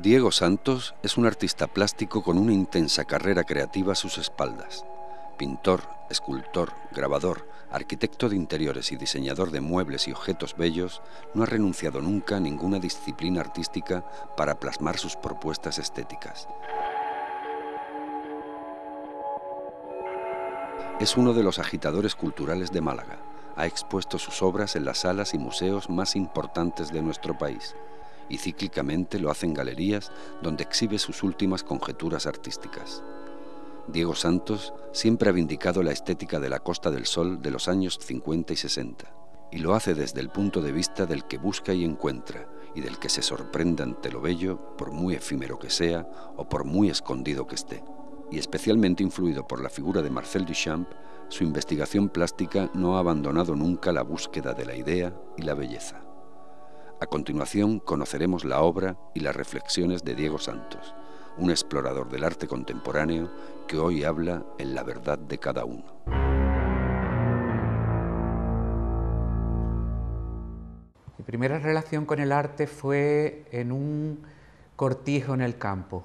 Diego Santos es un artista plástico con una intensa carrera creativa a sus espaldas. Pintor, escultor, grabador, arquitecto de interiores y diseñador de muebles y objetos bellos, no ha renunciado nunca a ninguna disciplina artística para plasmar sus propuestas estéticas. Es uno de los agitadores culturales de Málaga. Ha expuesto sus obras en las salas y museos más importantes de nuestro país y cíclicamente lo hace en galerías donde exhibe sus últimas conjeturas artísticas. Diego Santos siempre ha vindicado la estética de la Costa del Sol de los años 50 y 60 y lo hace desde el punto de vista del que busca y encuentra y del que se sorprende ante lo bello, por muy efímero que sea o por muy escondido que esté. Y especialmente influido por la figura de Marcel Duchamp, su investigación plástica no ha abandonado nunca la búsqueda de la idea y la belleza. A continuación conoceremos la obra y las reflexiones de Diego Santos, un explorador del arte contemporáneo que hoy habla en la verdad de cada uno. Mi primera relación con el arte fue en un cortijo en el campo,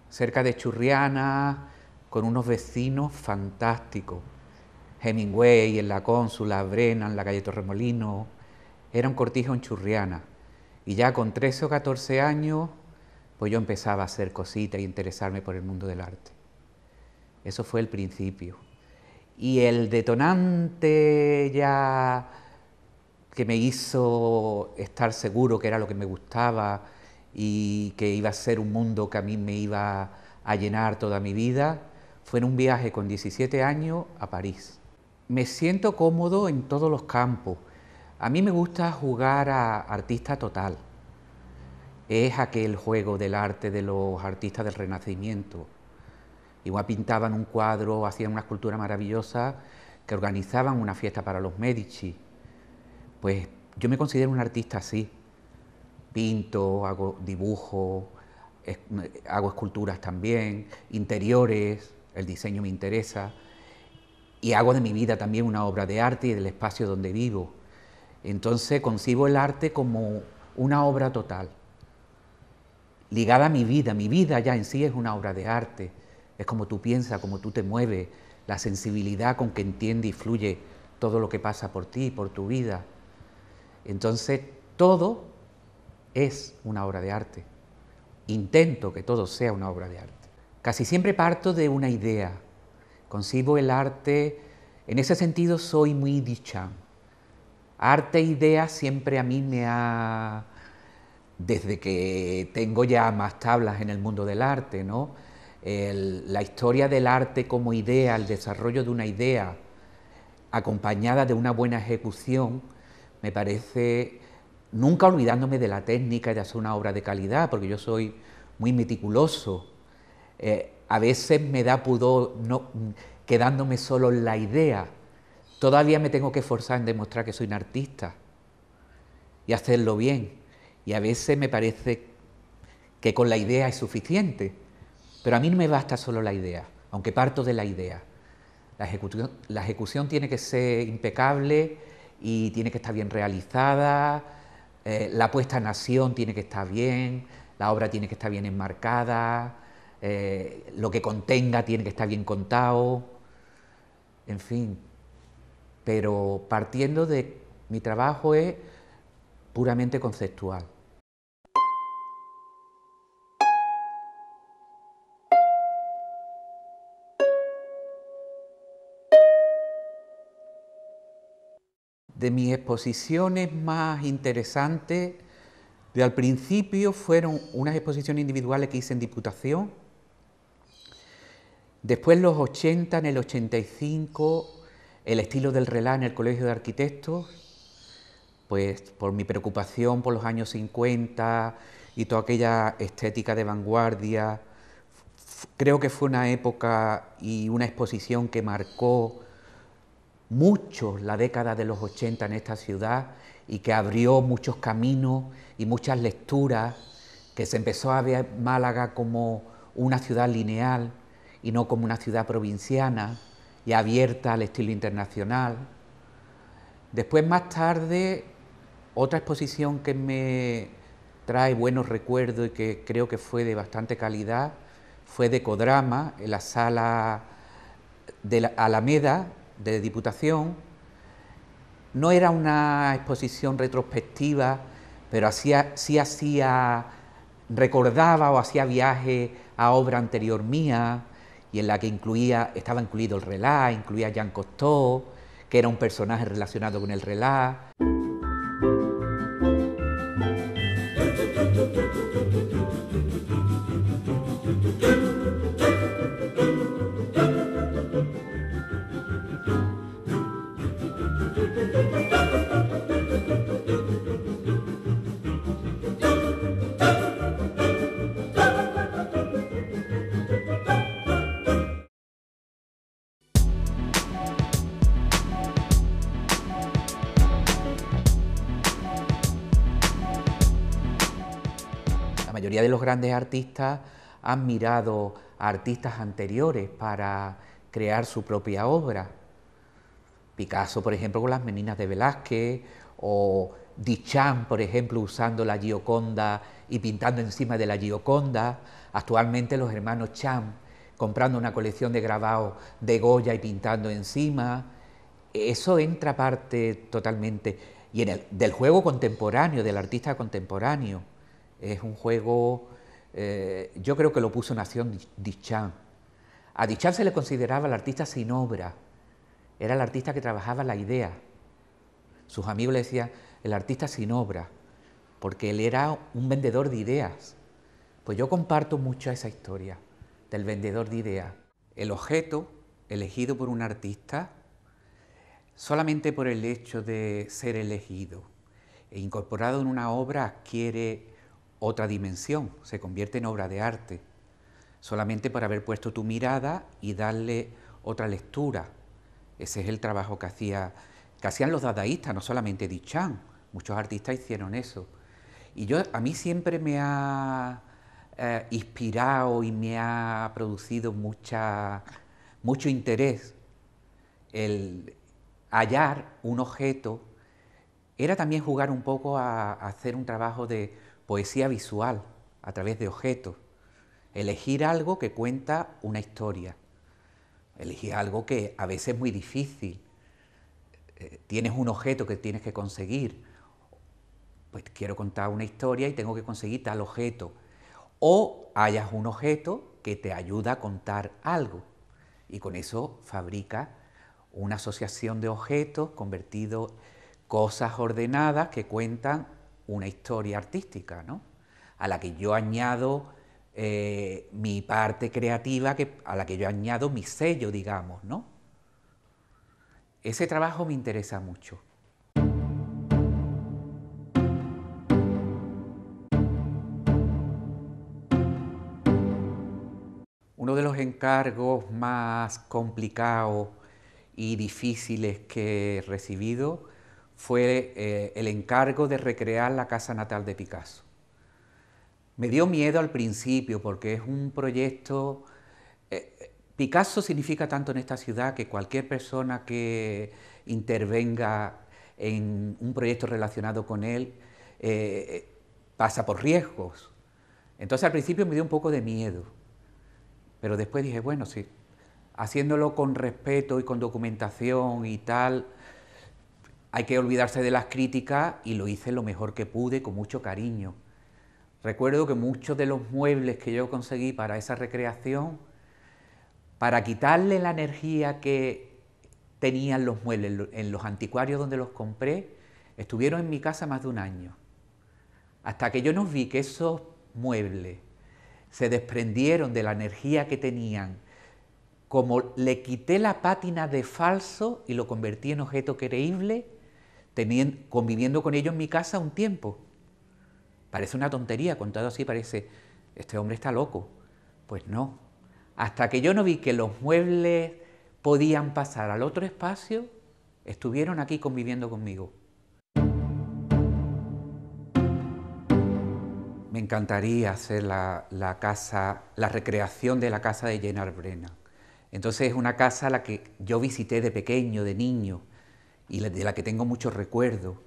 cerca de Churriana, con unos vecinos fantásticos. Hemingway en la Cónsula, Brena en la calle Torremolinos. Era un cortijo en Churriana. Y ya con 13 o 14 años, pues yo empezaba a hacer cositas y interesarme por el mundo del arte. Eso fue el principio. Y el detonante ya que me hizo estar seguro que era lo que me gustaba y que iba a ser un mundo que a mí me iba a llenar toda mi vida, fue en un viaje con 17 años a París. Me siento cómodo en todos los campos. A mí me gusta jugar a artista total. Es aquel juego del arte de los artistas del Renacimiento. Igual pintaban un cuadro, hacían una escultura maravillosa, que organizaban una fiesta para los Medici. Pues yo me considero un artista así. Pinto, hago dibujo, hago esculturas también, interiores, el diseño me interesa. Y hago de mi vida también una obra de arte y del espacio donde vivo. Entonces concibo el arte como una obra total, ligada a mi vida ya en sí es una obra de arte, es como tú piensas, como tú te mueves, la sensibilidad con que entiende y fluye todo lo que pasa por ti, por tu vida. Entonces todo es una obra de arte, intento que todo sea una obra de arte. Casi siempre parto de una idea, concibo el arte, en ese sentido soy muy Duchamp. Arte e idea siempre a mí me ha, desde que tengo ya más tablas en el mundo del arte, ¿no? La historia del arte como idea, el desarrollo de una idea acompañada de una buena ejecución, me parece, nunca olvidándome de la técnica y de hacer una obra de calidad, porque yo soy muy meticuloso. A veces me da pudor quedándome solo en la idea. Todavía me tengo que esforzar en demostrar que soy un artista y hacerlo bien. Y a veces me parece que con la idea es suficiente, pero a mí no me basta solo la idea, aunque parto de la idea. La ejecución tiene que ser impecable y tiene que estar bien realizada, la puesta en acción tiene que estar bien, la obra tiene que estar bien enmarcada, lo que contenga tiene que estar bien contado, en fin. Pero partiendo de mi trabajo es puramente conceptual. De mis exposiciones más interesantes, de al principio fueron unas exposiciones individuales que hice en Diputación, después en los 80, en el 85, el estilo del Relá en el Colegio de Arquitectos, pues por mi preocupación por los años 50 y toda aquella estética de vanguardia, creo que fue una época y una exposición que marcó mucho la década de los 80 en esta ciudad y que abrió muchos caminos y muchas lecturas, que se empezó a ver Málaga como una ciudad lineal y no como una ciudad provinciana y abierta al estilo internacional. Después, más tarde, otra exposición que me trae buenos recuerdos y que creo que fue de bastante calidad, fue de Ecodrama, en la sala de la Alameda de Diputación. No era una exposición retrospectiva, pero recordaba o hacía viaje a obra anterior mía, y en la que estaba incluido el relá, incluía a Jean Cocteau, que era un personaje relacionado con el relá. La mayoría de los grandes artistas han mirado a artistas anteriores para crear su propia obra. Picasso, por ejemplo, con las Meninas de Velázquez, o Duchamp, por ejemplo, usando la Gioconda y pintando encima de la Gioconda. Actualmente los hermanos Champ comprando una colección de grabados de Goya y pintando encima. Eso entra parte totalmente. Y del juego contemporáneo, del artista contemporáneo. Es un juego, yo creo que lo puso en acción Duchamp. A Duchamp se le consideraba el artista sin obra. Era el artista que trabajaba la idea. Sus amigos le decían el artista sin obra, porque él era un vendedor de ideas. Pues yo comparto mucho esa historia del vendedor de ideas. El objeto elegido por un artista, solamente por el hecho de ser elegido e incorporado en una obra, adquiere otra dimensión, se convierte en obra de arte, solamente por haber puesto tu mirada y darle otra lectura. Ese es el trabajo que hacían los dadaístas, no solamente Duchamp, muchos artistas hicieron eso. Y a mí siempre me ha inspirado y me ha producido mucho interés el hallar un objeto. Era también jugar un poco a hacer un trabajo de poesía visual a través de objetos. Elegir algo que cuenta una historia. Elegir algo que a veces es muy difícil. Tienes un objeto que tienes que conseguir. Pues quiero contar una historia y tengo que conseguir tal objeto. O hallas un objeto que te ayuda a contar algo. Y con eso fabrica una asociación de objetos convertidos en cosas ordenadas que cuentan una historia artística, ¿no? A la que yo añado mi parte creativa, a la que yo añado mi sello, digamos, ¿no? Ese trabajo me interesa mucho. Uno de los encargos más complicados y difíciles que he recibido fue el encargo de recrear la casa natal de Picasso. Me dio miedo al principio porque es un proyecto... Picasso significa tanto en esta ciudad que cualquier persona que intervenga en un proyecto relacionado con él pasa por riesgos. Entonces al principio me dio un poco de miedo, pero después dije, bueno, sí, haciéndolo con respeto y con documentación y tal, hay que olvidarse de las críticas, y lo hice lo mejor que pude, con mucho cariño. Recuerdo que muchos de los muebles que yo conseguí para esa recreación, para quitarle la energía que tenían los muebles en los anticuarios donde los compré, estuvieron en mi casa más de un año. Hasta que yo no vi que esos muebles se desprendieron de la energía que tenían, como le quité la pátina de falso y lo convertí en objeto creíble, conviviendo con ellos en mi casa un tiempo. Parece una tontería, contado así parece, este hombre está loco. Pues no. Hasta que yo no vi que los muebles podían pasar al otro espacio, estuvieron aquí conviviendo conmigo. Me encantaría hacer la recreación de la casa de Lennart Brennan. Entonces es una casa a la que yo visité de pequeño, de niño, y de la que tengo muchos recuerdos.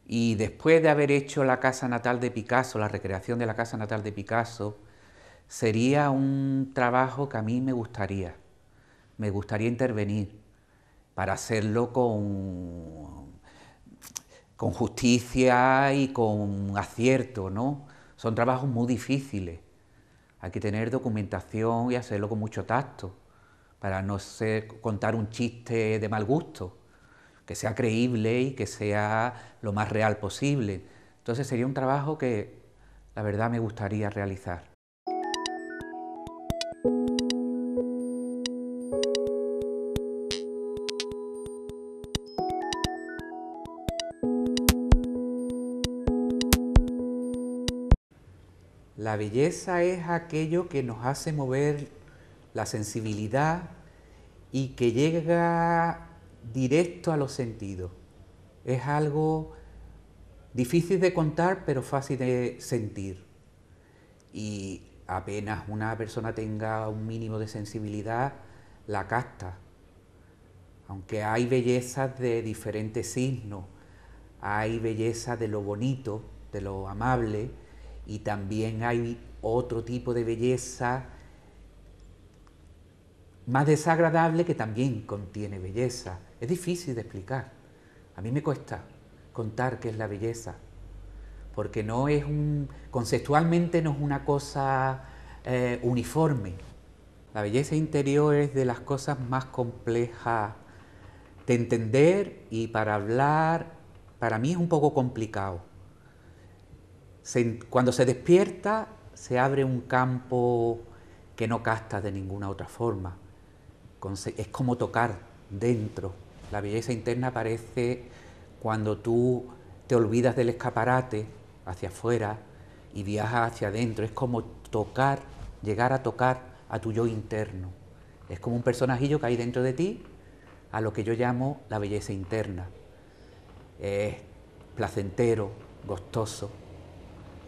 Y después de haber hecho la casa natal de Picasso, la recreación de la casa natal de Picasso, sería un trabajo que a mí me gustaría intervenir para hacerlo con justicia y con acierto, ¿no? Son trabajos muy difíciles. Hay que tener documentación y hacerlo con mucho tacto para no contar un chiste de mal gusto, que sea creíble y que sea lo más real posible. Entonces sería un trabajo que la verdad me gustaría realizar. La belleza es aquello que nos hace mover la sensibilidad y que llega directo a los sentidos. Es algo difícil de contar, pero fácil de sentir. Y apenas una persona tenga un mínimo de sensibilidad, la capta. Aunque hay bellezas de diferentes signos, hay belleza de lo bonito, de lo amable, y también hay otro tipo de belleza más desagradable que también contiene belleza. Es difícil de explicar. A mí me cuesta contar qué es la belleza, porque conceptualmente no es una cosa uniforme. La belleza interior es de las cosas más complejas de entender, y para hablar, para mí es un poco complicado. Cuando se despierta, se abre un campo que no captas de ninguna otra forma. Es como tocar dentro. La belleza interna aparece cuando tú te olvidas del escaparate hacia afuera y viajas hacia adentro. Es como tocar, llegar a tocar a tu yo interno. Es como un personajillo que hay dentro de ti, a lo que yo llamo la belleza interna. Es placentero, gustoso,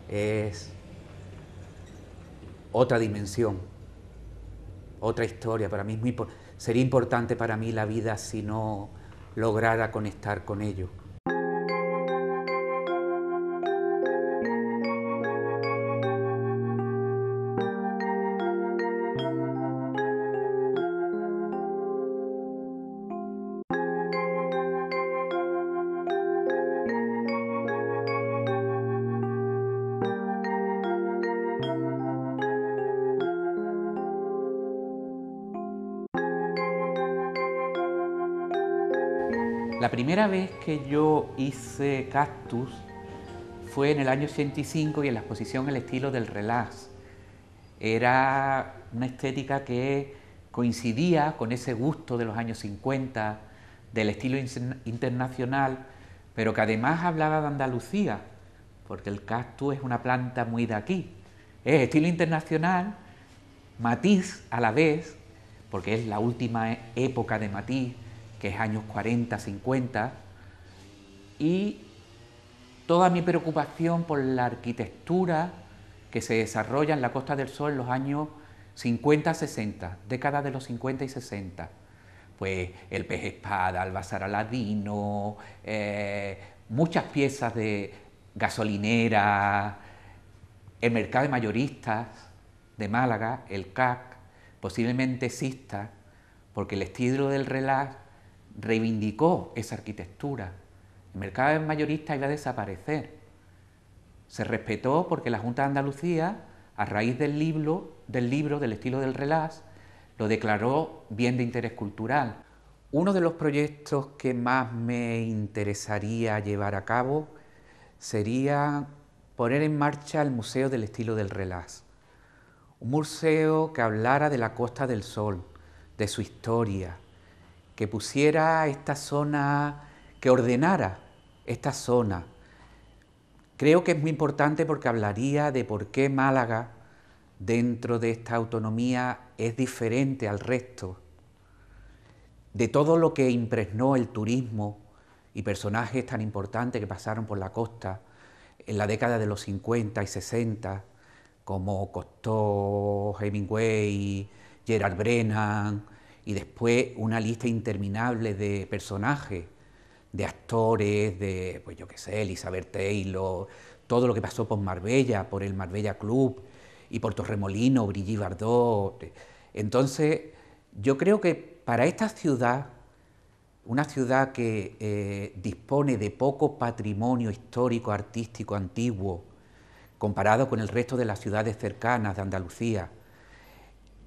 es otra dimensión, otra historia. Para mí sería importante para mí la vida si no lograra conectar con ello. La primera vez que yo hice cactus fue en el año 85 y en la exposición El estilo del relax. Era una estética que coincidía con ese gusto de los años 50, del estilo internacional, pero que además hablaba de Andalucía, porque el cactus es una planta muy de aquí. Es estilo internacional, matiz a la vez, porque es la última época de matiz, que es años 40, 50, y toda mi preocupación por la arquitectura que se desarrolla en la Costa del Sol en los años 50, 60, décadas de los 50 y 60. Pues el pez espada, el Bazar Aladino, muchas piezas de gasolinera, el mercado de mayoristas de Málaga, el CAC, posiblemente exista porque el estilo del relax reivindicó esa arquitectura. El mercado de mayoristas iba a desaparecer. Se respetó porque la Junta de Andalucía, a raíz del libro del estilo del relax, lo declaró bien de interés cultural. Uno de los proyectos que más me interesaría llevar a cabo sería poner en marcha el Museo del Estilo del Relax. Un museo que hablara de la Costa del Sol, de su historia, que pusiera esta zona, que ordenara esta zona. Creo que es muy importante porque hablaría de por qué Málaga, dentro de esta autonomía, es diferente al resto, de todo lo que impregnó el turismo y personajes tan importantes que pasaron por la costa en la década de los 50 y 60, como Costó, Hemingway, Gerard Brennan, y después una lista interminable de personajes, de actores, de, pues yo qué sé, Elizabeth Taylor, todo lo que pasó por Marbella, por el Marbella Club y por Torremolinos, Brigitte Bardot. Entonces, yo creo que para esta ciudad, una ciudad que dispone de poco patrimonio histórico, artístico, antiguo, comparado con el resto de las ciudades cercanas de Andalucía,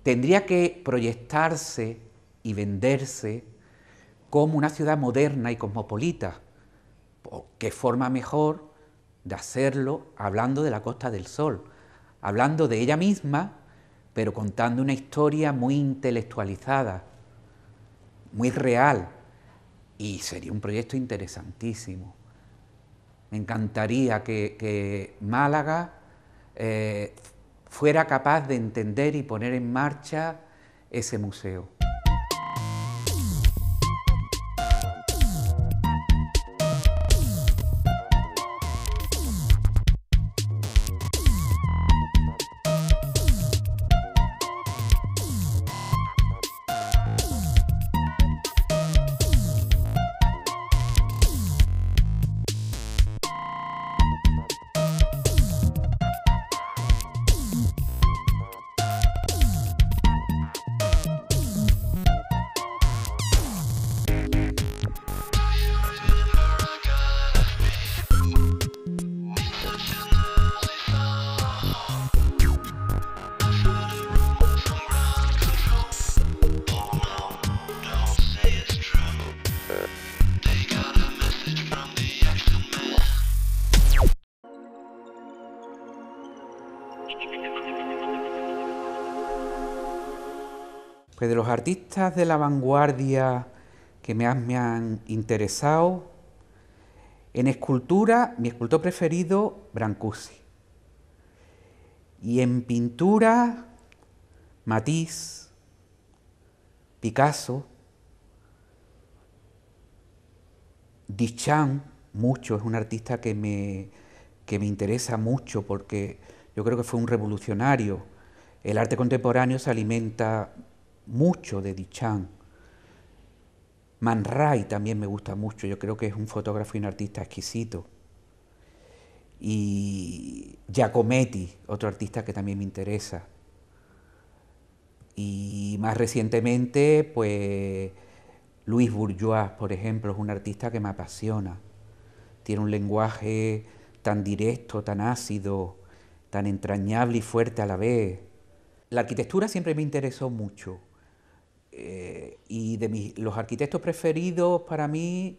tendría que proyectarse y venderse como una ciudad moderna y cosmopolita. ¿Qué forma mejor de hacerlo hablando de la Costa del Sol? Hablando de ella misma, pero contando una historia muy intelectualizada, muy real, y sería un proyecto interesantísimo. Me encantaría que Málaga fuera capaz de entender y poner en marcha ese museo. Pues de los artistas de la vanguardia que me han interesado, en escultura, mi escultor preferido, Brancusi. Y en pintura, Matisse, Picasso, Duchamp, mucho, es un artista que me interesa mucho porque yo creo que fue un revolucionario. El arte contemporáneo se alimenta mucho de Duchamp. Man Ray también me gusta mucho, yo creo que es un fotógrafo y un artista exquisito. Y Giacometti, otro artista que también me interesa. Y más recientemente, pues Louis Bourgeois, por ejemplo, es un artista que me apasiona. Tiene un lenguaje tan directo, tan ácido, tan entrañable y fuerte a la vez. La arquitectura siempre me interesó mucho. Y de los arquitectos preferidos para mí,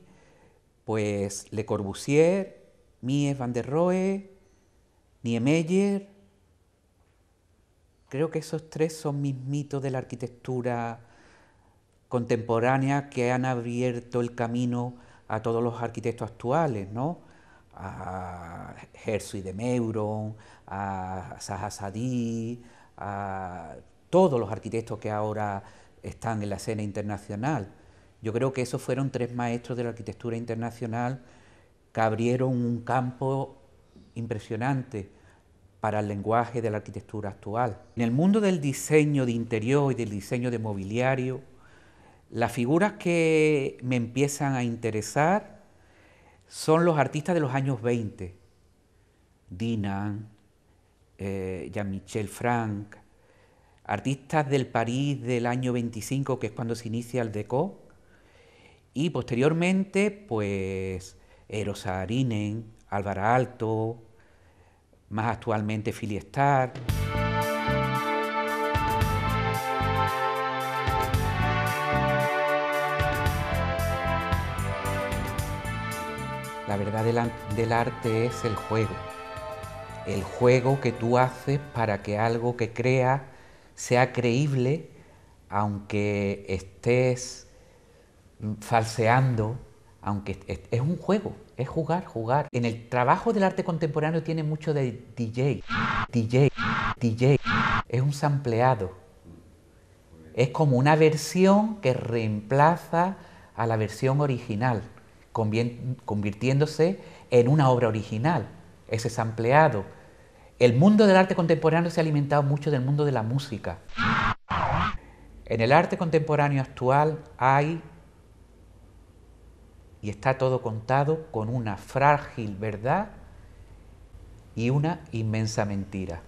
pues Le Corbusier, Mies van der Rohe, Niemeyer. Creo que esos tres son mis mitos de la arquitectura contemporánea que han abierto el camino a todos los arquitectos actuales, ¿no? A Herzog de Meuron, a Zaha Hadid, a todos los arquitectos que ahora están en la escena internacional. Yo creo que esos fueron tres maestros de la arquitectura internacional que abrieron un campo impresionante para el lenguaje de la arquitectura actual. En el mundo del diseño de interior y del diseño de mobiliario, las figuras que me empiezan a interesar son los artistas de los años 20, Dinan, Jean-Michel Franck, artistas del París del año 25, que es cuando se inicia el Déco, y posteriormente, pues, Eero Saarinen, Alvar Aalto, más actualmente Philippe Starck. La verdad del arte es el juego que tú haces para que algo que creas sea creíble, aunque estés falseando, aunque es un juego, es jugar. En el trabajo del arte contemporáneo tiene mucho de DJ, es un sampleado, es como una versión que reemplaza a la versión original, convirtiéndose en una obra original, ese sampleado. El mundo del arte contemporáneo se ha alimentado mucho del mundo de la música. En el arte contemporáneo actual hay y está todo contado con una frágil verdad y una inmensa mentira.